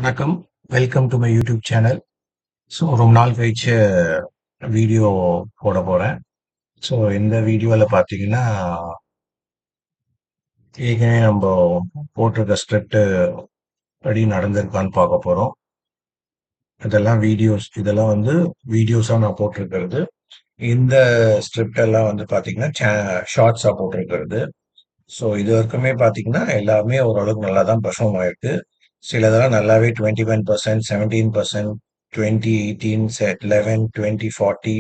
வணக்கம். Welcome to my YouTube channel. So ரொம்ப நாள் கழிச்சு வீடியோ போட போறேன். ஸோ இந்த வீடியோவில் பார்த்தீங்கன்னா ஏற்கனவே நம்ம போட்டிருக்க ஸ்கிரிப்ட் படி நடந்திருக்கான்னு பார்க்க போகிறோம். இதெல்லாம் வந்து வீடியோஸாக நான் போட்டிருக்கிறது. இந்த ஸ்கிரிப்ட் எல்லாம் வந்து பார்த்தீங்கன்னா ஷார்ட்ஸாக போட்டிருக்கிறது. ஸோ இது வரைக்குமே பார்த்தீங்கன்னா எல்லாமே ஓரளவுக்கு நல்லா தான் பெர்ஃபார்ம் ஆயிருக்கு. சிலதெல்லாம் நல்லாவே 21%, 17%, 20, 18, 11, 20, 40,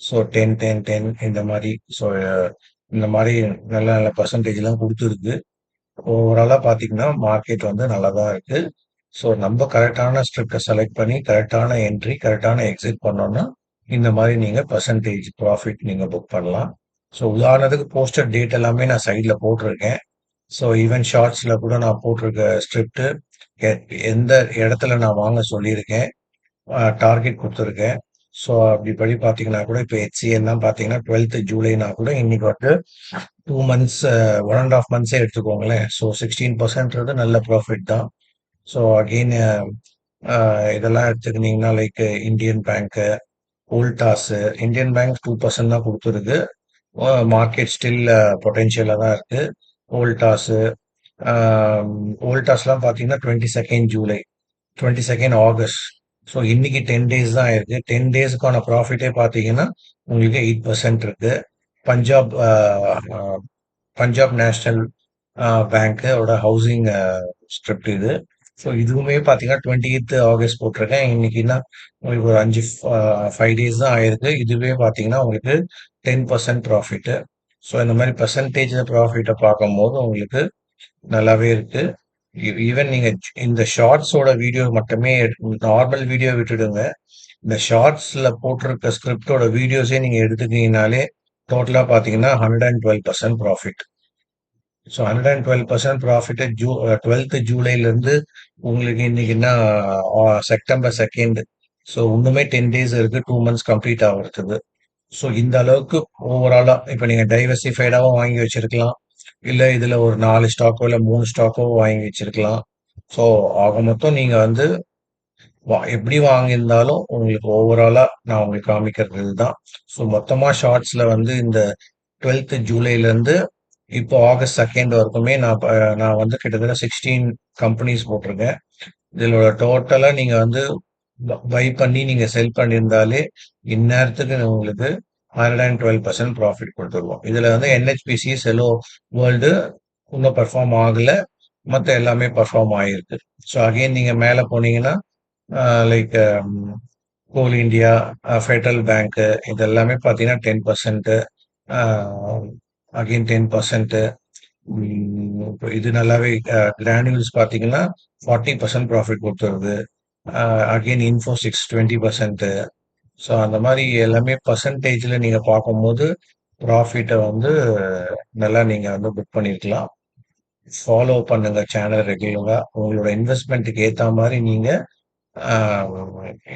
ஸோ 10, 10, 10 இந்த மாதிரி. ஸோ இந்த மாதிரி நல்ல நல்ல பர்சன்டேஜ்லாம் கொடுத்துருக்கு. ஓவராலாக பார்த்தீங்கன்னா மார்க்கெட் வந்து நல்லா தான் இருக்கு. ஸோ நம்ம கரெக்டான ஸ்கிரிப்டை செலக்ட் பண்ணி கரெக்டான என்ட்ரி கரெக்டான எக்ஸிட் பண்ணோம்னா இந்த மாதிரி நீங்கள் பர்சன்டேஜ் ப்ராஃபிட் நீங்கள் புக் பண்ணலாம். ஸோ உதாரணத்துக்கு போஸ்டர் டேட் எல்லாமே நான் சைடில் போட்டிருக்கேன். ஸோ ஈவன் ஷார்ட்ஸில் கூட நான் போட்டிருக்க ஸ்கிரிப்ட் எந்த இடத்துல நான் வாங்க சொல்லியிருக்கேன், டார்கெட் கொடுத்துருக்கேன். ஸோ அப்படி படி பார்த்தீங்கன்னா கூட இப்போ HCN தான் பார்த்தீங்கன்னா 12th ஜூலைனா கூட இன்னைக்கு வந்து 2 மந்த்ஸ் 1.5 மந்த்ஸே எடுத்துக்கோங்களேன். ஸோ 16% நல்ல ப்ராஃபிட் தான். ஸோ அகெயின் இதெல்லாம் எடுத்துக்கிட்டிங்கன்னா லைக் இந்தியன் பேங்க்கு, வோல்டாஸு, இந்தியன் பேங்க் 2% தான் கொடுத்துருக்கு. மார்க்கெட் ஸ்டில் பொட்டென்ஷியலாக தான் இருக்கு. வோல்டாஸு வோல்டாஸ்லாம் பார்த்தீங்கன்னா 22nd July, 22nd August. So இன்னைக்கு 10 டேஸ் தான் இருக்கு. 10 டேஸுக்கான ப்ராஃபிட்டே பார்த்தீங்கன்னா உங்களுக்கு 8% இருக்கு. பஞ்சாப் பஞ்சாப் நேஷனல் பேங்க்கோட ஹவுசிங் ஸ்கிரிப்ட் இது. ஸோ இதுவுமே பார்த்தீங்கன்னா 28th ஆகஸ்ட் போட்டிருக்கேன். இன்னைக்குன்னா உங்களுக்கு ஒரு 5 டேஸ் தான் ஆயிருக்கு. இதுவே பார்த்தீங்கன்னா உங்களுக்கு 10% ப்ராஃபிட்டு. ஸோ இந்த மாதிரி பர்சன்டேஜ் ப்ராஃபிட்டை பார்க்கும்போது உங்களுக்கு நல்லாவே இருக்கு. ஈவன் நீங்க இந்த ஷார்ட்ஸோட வீடியோ மட்டுமே நார்மல் வீடியோ விட்டுடுங்க. இந்த ஷார்ட்ஸ்ல போட்டிருக்க ஸ்கிரிப்டோட வீடியோஸே நீங்க எடுத்துட்டீங்கனாலே டோட்டலா பாத்தீங்கன்னா 112% ப்ராஃபிட். ஸோ 112% ப்ராஃபிட் 12th ஜூலைல இருந்து உங்களுக்கு இன்னைக்குன்னா செப்டம்பர் 2nd. ஸோ இன்னுமே 10 டேஸ் இருக்கு, 2 மந்த்ஸ் கம்ப்ளீட் ஆகிறதுக்கு. ஸோ இந்த அளவுக்கு ஓவராலா இப்போ நீங்க டைவர்சிஃபைடாவும் வாங்கி வச்சிருக்கலாம், இல்ல இதுல ஒரு 4 ஸ்டாக்கோ இல்ல 3 ஸ்டாக்கோ வாங்கி வச்சிருக்கலாம். ஸோ ஆக மொத்தம் நீங்க வந்து எப்படி வாங்கியிருந்தாலும் உங்களுக்கு ஓவராலா நான் உங்களுக்கு காமிக்கிறது இதுதான். ஸோ மொத்தமா ஷார்ட்ஸ்ல வந்து இந்த 12th ஜூலைல இருந்து இப்போ ஆகஸ்ட் 2nd வரைக்குமே நான் வந்து கிட்டத்தட்ட 16 கம்பெனிஸ் போட்டிருக்கேன். இதோட டோட்டலா நீங்க வந்து பை பண்ணி நீங்க செல் பண்ணியிருந்தாலே இந்நேரத்துக்கு உங்களுக்கு 112% ப்ராஃபிட் கொடுத்துருவோம். இதுல வந்து NHPC, செலோ வேர்ல்டு இன்னும் பெர்ஃபார்ம் ஆகல, மற்ற எல்லாமே பெர்ஃபார்ம் ஆகிருக்கு. ஸோ அகைன் நீங்க மேல போனீங்கன்னா லைக் கோல் இந்தியா, ஃபெடரல் பேங்க் இது எல்லாமே பார்த்தீங்கன்னா 10%, அகைன் 10%. இது நல்லாவே கிரானுவல்ஸ் பார்த்தீங்கன்னா 40% ப்ராஃபிட் கொடுத்துருது. அகைன் இன்ஃபோசிக்ஸ் 20%. ஸோ அந்த மாதிரி எல்லாமே பர்சன்டேஜில் நீங்கள் பார்க்கும்போது ப்ராஃபிட்டை வந்து நல்லா நீங்கள் வந்து புக் பண்ணியிருக்கலாம். ஃபாலோ பண்ணுங்க சேனல் ரெகுலராக. உங்களோட இன்வெஸ்ட்மெண்ட்டுக்கு ஏற்ற மாதிரி நீங்கள்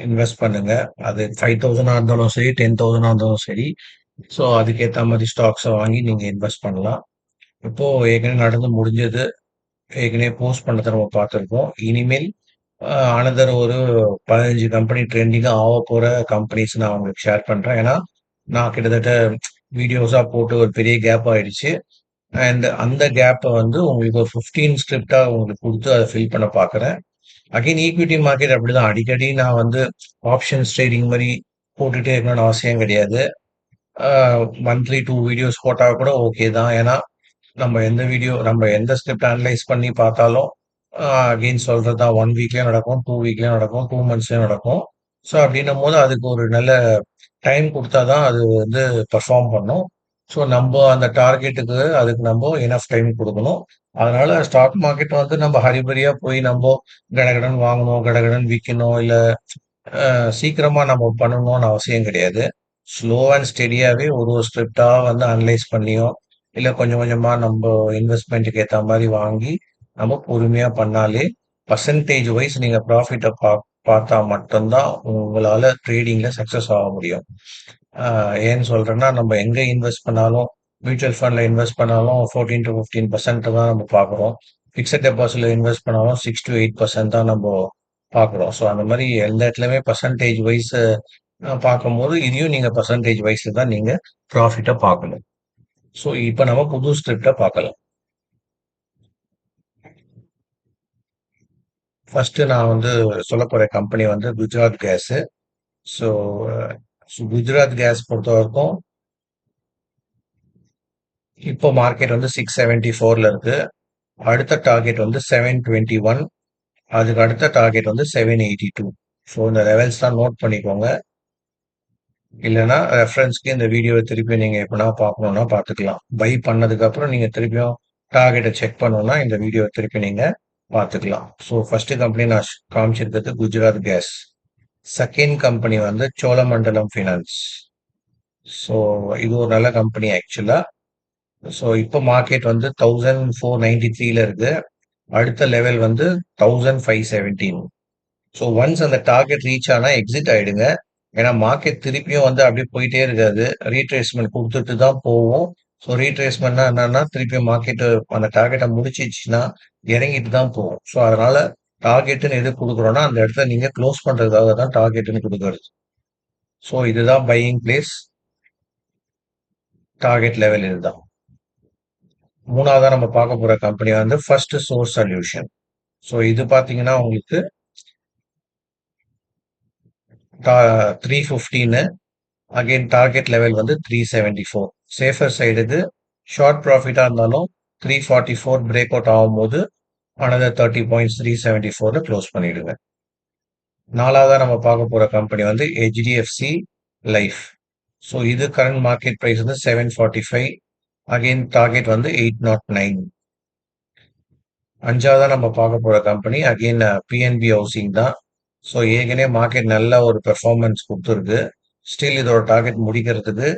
இன்வெஸ்ட் பண்ணுங்க. அது 5,000 இருந்தாலும் சரி, 10,000 இருந்தாலும் சரி. ஸோ அதுக்கேற்ற மாதிரி ஸ்டாக்ஸை வாங்கி நீங்கள் இன்வெஸ்ட் பண்ணலாம். இப்போ ஏற்கனவே நடந்து முடிஞ்சது, ஏற்கனவே போஸ்ட் பண்ணதை நம்ம பார்த்துருக்கோம். இனிமேல் அனதர் ஒரு 15 கம்பெனி ட்ரெண்டிங்காக ஆக போகிற கம்பெனிஸ் நான் உங்களுக்கு ஷேர் பண்ணுறேன். ஏன்னா நான் கிட்டத்தட்ட வீடியோஸாக போட்டு ஒரு பெரிய கேப் ஆயிடுச்சு. அண்ட் அந்த கேப்பை வந்து உங்களுக்கு ஒரு 15 ஸ்கிரிப்டாக உங்களுக்கு கொடுத்து அதை ஃபில் பண்ண பார்க்குறேன். அகைன் ஈக்விட்டி மார்க்கெட் அப்படிதான். அடிக்கடி நான் வந்து ஆப்ஷன்ஸ் ட்ரேடிங் மாதிரி போட்டுட்டே இருக்கணும்னு அவசியம் கிடையாது. மந்த்லி 2 வீடியோஸ் போட்டால் கூட ஓகே தான். ஏன்னா நம்ம எந்த ஸ்கிரிப்ட் அனலைஸ் பண்ணி பார்த்தாலும் அகெயின் சொல்றது தான் 1 வீக்லயும் நடக்கும், 2 வீக்லயும் நடக்கும், 2 மந்த்ஸ்லயும் நடக்கும். ஸோ அப்படின்னும் போது அதுக்கு ஒரு நல்ல டைம் கொடுத்தா தான் அது வந்து பெர்ஃபார்ம் பண்ணும். ஸோ நம்ம அந்த டார்கெட்டுக்கு அதுக்கு நம்ம எனஃப் டைம் கொடுக்கணும். அதனால ஸ்டாக் மார்க்கெட் வந்து நம்ம ஹரிபரியா போய் நம்ம கடகடன் வாங்கணும், கடகடன் விற்கணும், இல்லை சீக்கிரமா நம்ம பண்ணணும்னு அவசியம் கிடையாது. ஸ்லோ அண்ட் ஸ்டெடியாவே ஒரு ஒரு ஸ்கிரிப்டா வந்து அனலைஸ் பண்ணியோ, இல்ல கொஞ்சம் கொஞ்சமா நம்ம இன்வெஸ்ட்மெண்ட்டுக்கு ஏத்த மாதிரி வாங்கி நம்ம பொறுமையா பண்ணாலே பர்சன்டேஜ் வைஸ் நீங்க ப்ராஃபிட்டை பார்த்தா மட்டும்தான் உங்களால ட்ரேடிங்ல சக்சஸ் ஆக முடியும். ஏன்னு சொல்றேன்னா நம்ம எங்க இன்வெஸ்ட் பண்ணாலும், மியூச்சுவல் ஃபண்ட்ல இன்வெஸ்ட் பண்ணாலும் 14 to 15% தான் நம்ம பார்க்குறோம். ஃபிக்ஸட் டெபாசிட்ல இன்வெஸ்ட் பண்ணாலும் 6 to 8% தான் நம்ம பார்க்குறோம். ஸோ அந்த மாரி எந்த இடத்துலயுமே பெர்சன்டேஜ் வைஸ் பார்க்கும்போது, இதையும் நீங்க பெர்சன்டேஜ் வைஸ்ல தான் நீங்க ப்ராஃபிட்ட பார்க்கணும். ஸோ இப்ப நம்ம புது ஸ்கிரிப்ட்ட பார்க்கலாம். ஃபர்ஸ்ட் நான் வந்து சொல்லப் போற கம்பெனி வந்து குஜராத் கேஸ். ஸோ குஜராத் கேஸ் பொறுத்தவரைக்கும் இப்போ மார்க்கெட் வந்து 674ல இருக்கு. அடுத்த டார்கெட் வந்து 721. அதுக்கு அடுத்த டார்கெட் வந்து 782. ஸோ இந்த லெவல்ஸ் தான் நோட் பண்ணிக்கோங்க. இல்லைன்னா ரெஃபரன்ஸ்க்கு இந்த வீடியோவை திருப்பி நீங்க எப்படின்னா பார்க்கணும்னா பார்த்துக்கலாம். பை பண்ணதுக்கு அப்புறம் நீங்க திருப்பியும் டார்கெட்டை செக் பண்ணணும்னா இந்த வீடியோவை திருப்பி நீங்க பார்த்துக்கலாம். ஸோ ஃபர்ஸ்ட் கம்பெனி நான் காமிச்சிருக்கிறது குஜராத் கேஸ். செகண்ட் கம்பெனி வந்து சோழமண்டலம் ஃபினான்ஸ். ஸோ இது ஒரு நல்ல கம்பெனி ஆக்சுவலா. ஸோ இப்போ மார்க்கெட் வந்து 1493ல இருக்கு. அடுத்த லெவல் வந்து 1517. ஸோ ஒன்ஸ் அந்த டார்கெட் ரீச் ஆனா எக்ஸிட் ஆயிடுங்க. ஏன்னா மார்க்கெட் திருப்பியும் வந்து அப்படியே போயிட்டே இருக்காது. ரீட்ரேஸ்மெண்ட் கொடுத்துட்டு தான் போகும். ஸோ ரீட்ரேஸ்மெண்ட்னா என்னன்னா திருப்பியும் மார்க்கெட் அந்த டார்கெட்டை முடிச்சிச்சுன்னா இறங்கிட்டு தான் போகும். ஸோ அதனால டார்கெட்னு எது கொடுக்குறோம்னா அந்த இடத்த நீங்க க்ளோஸ் பண்றதுக்காக தான் டார்கெட்னு கொடுக்கறது. ஸோ இதுதான் பையிங் பிளேஸ். டார்கெட் லெவல் இதுதான். மூணாவதா நம்ம பார்க்க போற கம்பெனி வந்து ஃபர்ஸ்ட் சோர்ஸ் சொல்யூஷன். ஸோ இது பாத்தீங்கன்னா உங்களுக்கு 315. அகைன் டார்கெட் லெவல் வந்து 374. சேஃபர் சைடுக்கு ஷார்ட் ப்ராஃபிட்டா இருந்தாலும் 344 பிரேக் அவுட் ஆகும்போது அனதர் 30 பாயிண்ட்ஸ் 374ல க்ளோஸ் பண்ணிடுங்க. நாலாவதா நம்ம பார்க்க போற கம்பெனி வந்து ஹெச்டிஎஃப்சி லைஃப். ஸோ இது கரண்ட் மார்க்கெட் பிரைஸ் வந்து 745. அகைன் டார்கெட் வந்து 809. அஞ்சாவதா நம்ம பார்க்க போற கம்பெனி அகைன் பிஎன்பி ஹவுசிங் தான். ஸோ ஏற்கனவே மார்க்கெட் நல்ல ஒரு பெர்ஃபார்மன்ஸ் கொடுத்துருக்கு. ஸ்டில் இதோட டார்கெட் முடிக்கிறதுக்கு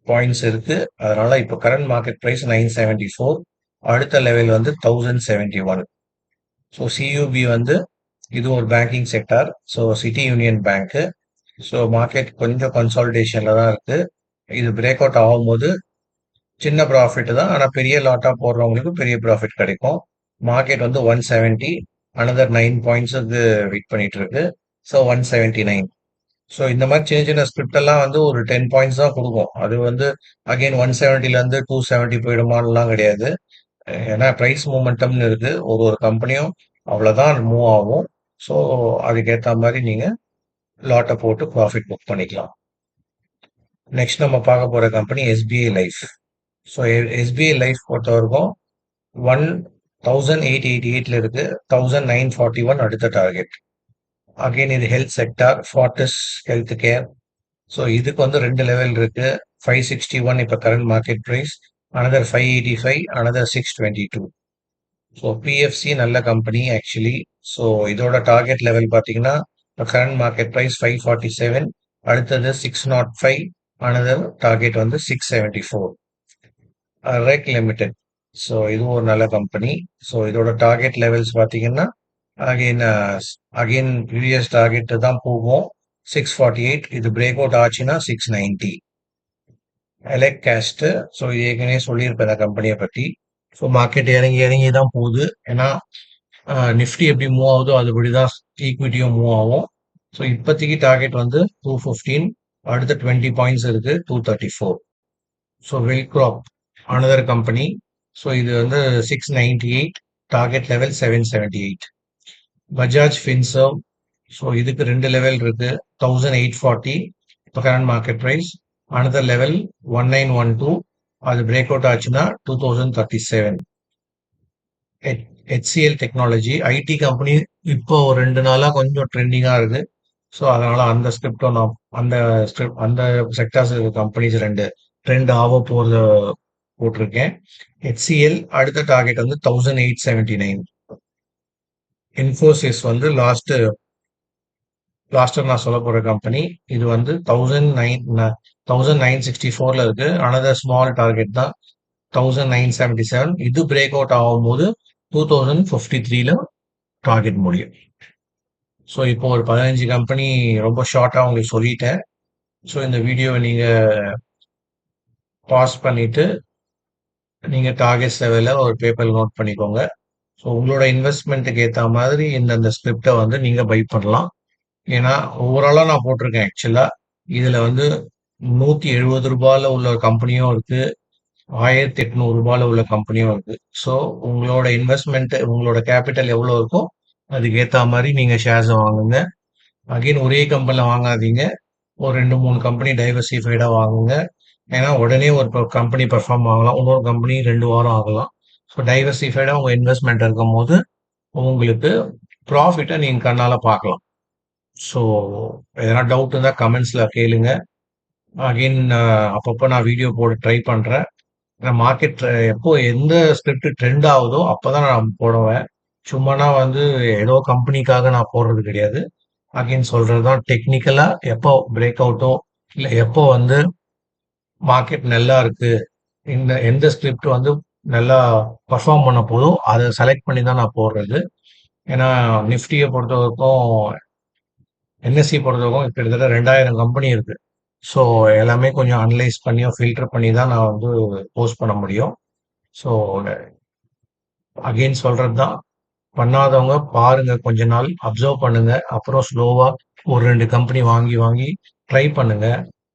பாயிண்ட்ஸ் இருக்கு. அதனால இப்போ கரண்ட் மார்க்கெட் பிரைஸ் 974. அடுத்த லெவல் வந்து 1071. ஸோ சியூபி வந்து இது ஒரு banking sector. So city union bank. So market கொஞ்சம் கன்சாலிடேஷன்ல தான் இருக்கு. இது பிரேக் அவுட் ஆகும்போது சின்ன ப்ராஃபிட் தான். ஆனால் பெரிய லாட்டா போடுறவங்களுக்கு பெரிய ப்ராஃபிட் கிடைக்கும். மார்க்கெட் வந்து 170. அனதர் 9 பாயிண்ட்ஸுக்கு வெயிட் பண்ணிட்டு இருக்கு. ஸோ 179. ஸோ இந்த மாதிரி சின்ன சின்ன ஸ்கிரிப்ட் எல்லாம் வந்து ஒரு 10 பாயிண்ட்ஸ் தான் கொடுக்கும். அது வந்து அகைன் 170ல இருந்து 270 போயிடுமான்லாம் கிடையாது. ஏன்னா பிரைஸ் மூமெண்டம்னு இருக்கு. ஒரு ஒரு கம்பெனியும் அவ்வளவுதான் மூவ் ஆகும். ஸோ அதுக்கேற்ற மாதிரி நீங்க லாட்டை போட்டு ப்ராஃபிட் புக் பண்ணிக்கலாம். நெக்ஸ்ட் நம்ம பார்க்க போற company SBI life. So SBI life பொறுத்த வரைக்கும் 1888ல இருக்கு. 1941 அடுத்த டார்கெட். அகைன் இது health sector, Fortis health care. So இதுக்கு வந்து 2 லெவல் இருக்கு. 561 இப்போ current market price. Another 585, another 622. So PFC நல்ல கம்பெனி ஆக்சுவலி. ஸோ இதோட டார்கெட் லெவல் பார்த்தீங்கன்னா கரண்ட் மார்க்கெட் பிரைஸ் 547. அடுத்தது 605. அனதர் டார்கெட் வந்து 674. ரெக் லிமிடெட். ஸோ இதுவும் ஒரு நல்ல கம்பெனி. ஸோ இதோட டார்கெட் லெவல்ஸ் பார்த்தீங்கன்னா அகைன் அகைன் ப்ரீவியஸ் டார்கெட் தான் போகும். 648. இது பிரேக் அவுட் ஆச்சுன்னா 690. Elect caste. ஸோ இது ஏற்கனவே சொல்லியிருப்பேன் இந்த கம்பெனியை பற்றி. ஸோ மார்க்கெட் இறங்கி இறங்கி தான் போகுது. ஏன்னா நிஃப்டி எப்படி மூவ் ஆகுதோ அதுபடி தான் ஈக்விட்டியும் மூவ் ஆகும். ஸோ இப்போதைக்கு டார்கெட் வந்து 215. அடுத்த 20 பாயிண்ட்ஸ் இருக்கு 234. So Welcorp another company. So இது வந்து 698. Target level 778. Bajaj Finserv. So இதுக்கு 2 லெவல் இருக்கு. 1840 இப்போ current market price. Another level 1912. அது பிரேக் அவுட் ஆச்சுன்னா 2037. HCL technology IT company. இப்போ ஒரு 2 நாளா கொஞ்சம் ட்ரெண்டிங்கா இருக்கு. ஸோ அதனால அந்த ஸ்கிரிப்டும் நான் அந்த செக்டார்ஸ் கம்பெனிஸ் 2 ட்ரெண்ட் ஆக போறத போட்டிருக்கேன். HCL அடுத்த டார்கெட் வந்து 1879. இன்ஃபோசிஸ் வந்து லாஸ்டர் நான் சொல்ல போற கம்பெனி. இது வந்து 1964ல இருக்கு. அனதர் ஸ்மால் டார்கெட் தான் 1977. இது பிரேக் அவுட் ஆகும்போது 2053ல டார்கெட் முடியும். ஸோ இப்போ ஒரு 15 கம்பெனி ரொம்ப ஷார்ட்டா உங்களுக்கு சொல்லிட்டேன். ஸோ இந்த வீடியோவை நீங்க பாஸ் பண்ணிட்டு நீங்க டார்கெட்ஸ் லெவலில் ஒரு பேப்பர் நோட் பண்ணிக்கோங்க. ஸோ உங்களோட இன்வெஸ்ட்மெண்ட்டுக்கு ஏற்ற மாதிரி இந்தந்த ஸ்கிரிப்டை வந்து நீங்கள் பை பண்ணலாம். ஏன்னா ஓவராலாக நான் போட்டிருக்கேன் ஆக்சுவலாக. இதில் வந்து ரூ. 170 உள்ள கம்பெனியும் இருக்கு, ரூ. 1800 உள்ள கம்பெனியும் இருக்கு. ஸோ உங்களோட இன்வெஸ்ட்மெண்ட், உங்களோட கேபிட்டல் எவ்வளோ இருக்கோ அதுக்கு ஏற்ற மாதிரி நீங்கள் ஷேர்ஸை வாங்குங்க. அகைன் ஒரே கம்பெனியில் வாங்காதீங்க. ஒரு 2, 3 கம்பெனி டைவர்சிஃபைடாக வாங்குங்க. ஏன்னா உடனே ஒரு கம்பெனி பெர்ஃபார்ம் ஆகலாம், இன்னொரு கம்பெனி 2 வாரம் ஆகலாம். ஸோ டைவர்சிஃபைடாக உங்கள் இன்வெஸ்ட்மெண்ட் இருக்கும் போது உங்களுக்கு ப்ராஃபிட்டை நீங்கள் கண்ணால் பார்க்கலாம். ஸோ எதனா டவுட் இருந்தால் கமெண்ட்ஸில் கேளுங்க. அகெயின் அப்பப்போ நான் வீடியோ போட ட்ரை பண்ணுறேன். மார்க்கெட் எப்போ எந்த ஸ்கிரிப்ட் ட்ரெண்ட் ஆகுதோ அப்போ தான் நான் போடுவேன். சும்மானா வந்து ஏதோ கம்பெனிக்காக நான் போடுறது கிடையாது. அகெயின் சொல்கிறது தான், டெக்னிக்கலாக எப்போ பிரேக் அவுட்டோ இல்லை எப்போ வந்து மார்க்கெட் நல்லா இருக்கு, இந்த எந்த ஸ்கிரிப்ட் வந்து நல்லா பர்ஃபார்ம் பண்ண போதோ அதை செலக்ட் பண்ணி தான் நான் போடுறது. ஏன்னா நிஃப்டியை பொறுத்த வரைக்கும், என்எஸ்சி பொறுத்த வரைக்கும் கிட்டத்தட்ட 2000 கம்பெனி இருக்கு. ஸோ எல்லாமே கொஞ்சம் அனலைஸ் பண்ணியோ ஃபில்டர் பண்ணி தான் நான் வந்து போஸ்ட் பண்ண முடியும். ஸோ அகெயின் சொல்றது தான், பண்ணாதவங்க பாருங்க, கொஞ்ச நாள் அப்சர்வ் பண்ணுங்க, அப்புறம் ஸ்லோவா ஒரு 2 கம்பெனி வாங்கி வாங்கி ட்ரை பண்ணுங்க.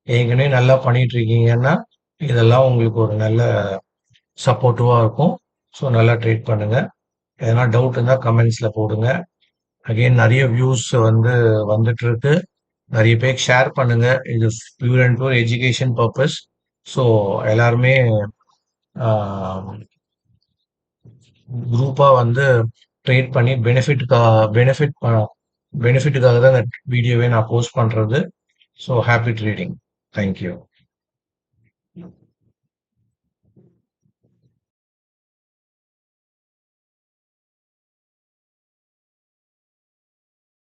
ஏற்கனவே நல்லா பண்ணிட்டு இருக்கீங்கன்னா இதெல்லாம் உங்களுக்கு ஒரு நல்ல சப்போர்ட்டிவா இருக்கும். ஸோ நல்லா ட்ரேட் பண்ணுங்க. எதனா டவுட் இருந்தால் கமெண்ட்ஸ்ல போடுங்க. அகெயின் நிறைய வியூஸ் வந்து வந்துட்டு இருக்கு. நிறைய பேருக்கு ஷேர் பண்ணுங்க. இது pure and pure education purpose. So எல்லாருமே குரூப்பா வந்து ட்ரேட் பண்ணி பெனிஃபிட்டுக்காக தான் இந்த வீடியோவே நான் போஸ்ட் பண்றது. So happy trading. தேங்க்யூ.